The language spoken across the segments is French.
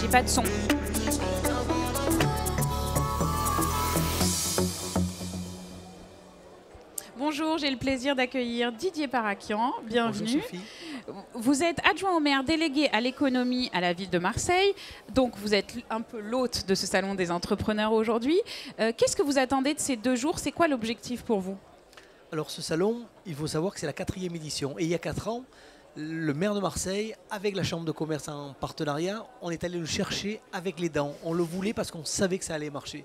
J'ai pas de son. Bonjour, j'ai le plaisir d'accueillir Didier Parakian. Bienvenue. Bonjour Sophie. Vous êtes adjoint au maire délégué à l'économie à la ville de Marseille. Donc vous êtes un peu l'hôte de ce salon des entrepreneurs aujourd'hui. Qu'est-ce que vous attendez de ces 2 jours? C'est quoi l'objectif pour vous? Alors ce salon, il faut savoir que c'est la 4e édition. Et il y a 4 ans, le maire de Marseille, avec la Chambre de commerce en partenariat, on est allé le chercher avec les dents. On le voulait parce qu'on savait que ça allait marcher.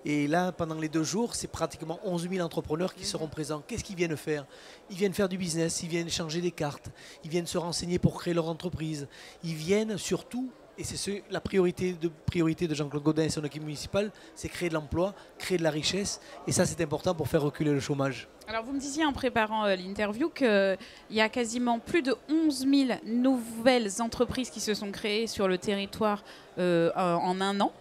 Et là, pendant les 2 jours, c'est pratiquement 11 000 entrepreneurs qui seront présents. Qu'est-ce qu'ils viennent faire? Ils viennent faire du business, ils viennent changer des cartes, ils viennent se renseigner pour créer leur entreprise. Ils viennent surtout, et c'est la priorité de Jean-Claude Gaudin et son équipe municipale, c'est créer de l'emploi, créer de la richesse. Et ça, c'est important pour faire reculer le chômage. Alors vous me disiez en préparant l'interview qu'il y a quasiment plus de 11 000 nouvelles entreprises qui se sont créées sur le territoire en 1 an.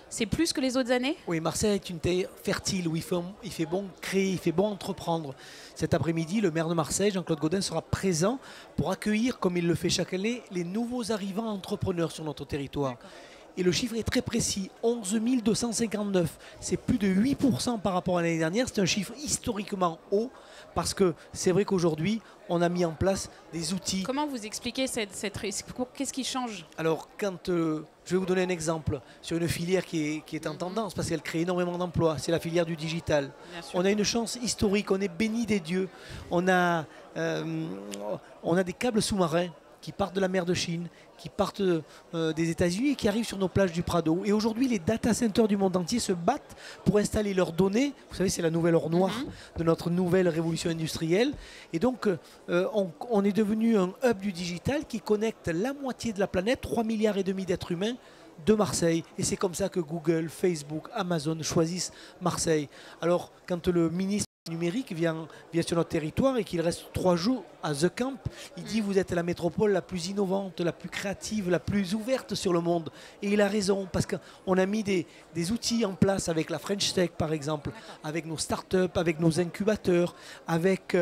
C'est plus que les autres années? Oui, Marseille est une terre fertile où il fait bon créer, il fait bon entreprendre. Cet après-midi, le maire de Marseille, Jean-Claude Gaudin, sera présent pour accueillir, comme il le fait chaque année, les nouveaux arrivants entrepreneurs sur notre territoire. Et le chiffre est très précis, 11 259. C'est plus de 8% par rapport à l'année dernière. C'est un chiffre historiquement haut parce que c'est vrai qu'aujourd'hui, on a mis en place des outils. Comment vous expliquez qu'est-ce qui change? Alors, je vais vous donner un exemple sur une filière qui est en tendance parce qu'elle crée énormément d'emplois. C'est la filière du digital. On a une chance historique, on est béni des dieux. On a des câbles sous-marins qui partent de la mer de Chine, qui partent des États-Unis et qui arrivent sur nos plages du Prado. Et aujourd'hui, les data centers du monde entier se battent pour installer leurs données. Vous savez, c'est la nouvelle or noire de notre nouvelle révolution industrielle. Et donc, on est devenu un hub du digital qui connecte la moitié de la planète, 3,5 milliards d'êtres humains, de Marseille. Et c'est comme ça que Google, Facebook, Amazon choisissent Marseille. Alors, quand le ministre numérique vient sur notre territoire et qu'il reste 3 jours à The Camp, il dit vous êtes la métropole la plus innovante, la plus créative, la plus ouverte sur le monde. Et il a raison parce qu'on a mis des outils en place avec la French Tech par exemple, avec nos startups, avec nos incubateurs, avec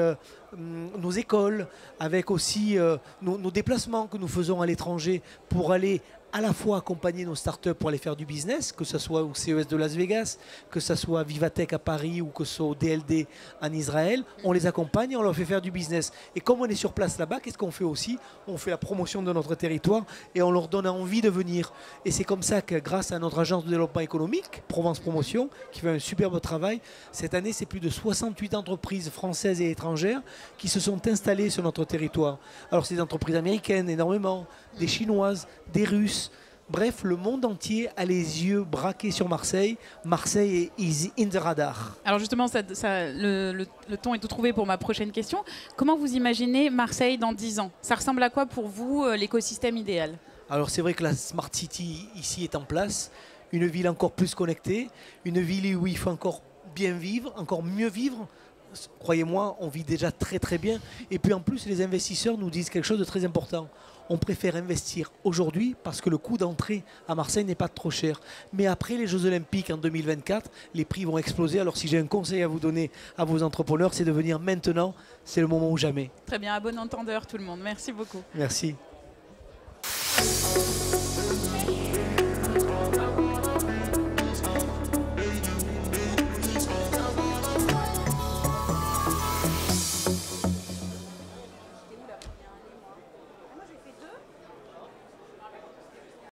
nos écoles, avec aussi nos déplacements que nous faisons à l'étranger pour aller à la fois accompagner nos startups pour aller faire du business, que ce soit au CES de Las Vegas, que ce soit à Vivatech à Paris ou que ce soit au DLD en Israël. On les accompagne et on leur fait faire du business. Et comme on est sur place là-bas, qu'est-ce qu'on fait aussi? On fait la promotion de notre territoire et on leur donne envie de venir. Et c'est comme ça que grâce à notre agence de développement économique, Provence Promotion, qui fait un superbe travail, cette année c'est plus de 68 entreprises françaises et étrangères qui se sont installées sur notre territoire. Alors c'est des entreprises américaines énormément, des chinoises, des russes. Bref, le monde entier a les yeux braqués sur Marseille. Marseille is in the radar. Alors justement, le ton est tout trouvé pour ma prochaine question. Comment vous imaginez Marseille dans 10 ans? Ça ressemble à quoi pour vous, l'écosystème idéal? Alors c'est vrai que la Smart City ici est en place. Une ville encore plus connectée. Une ville où il faut encore bien vivre, encore mieux vivre. Croyez-moi, on vit déjà très très bien. Et puis en plus, les investisseurs nous disent quelque chose de très important. On préfère investir aujourd'hui parce que le coût d'entrée à Marseille n'est pas trop cher. Mais après les Jeux Olympiques en 2024, les prix vont exploser. Alors si j'ai un conseil à vous donner à vos entrepreneurs, c'est de venir maintenant. C'est le moment ou jamais. Très bien, à bon entendeur tout le monde. Merci beaucoup. Merci.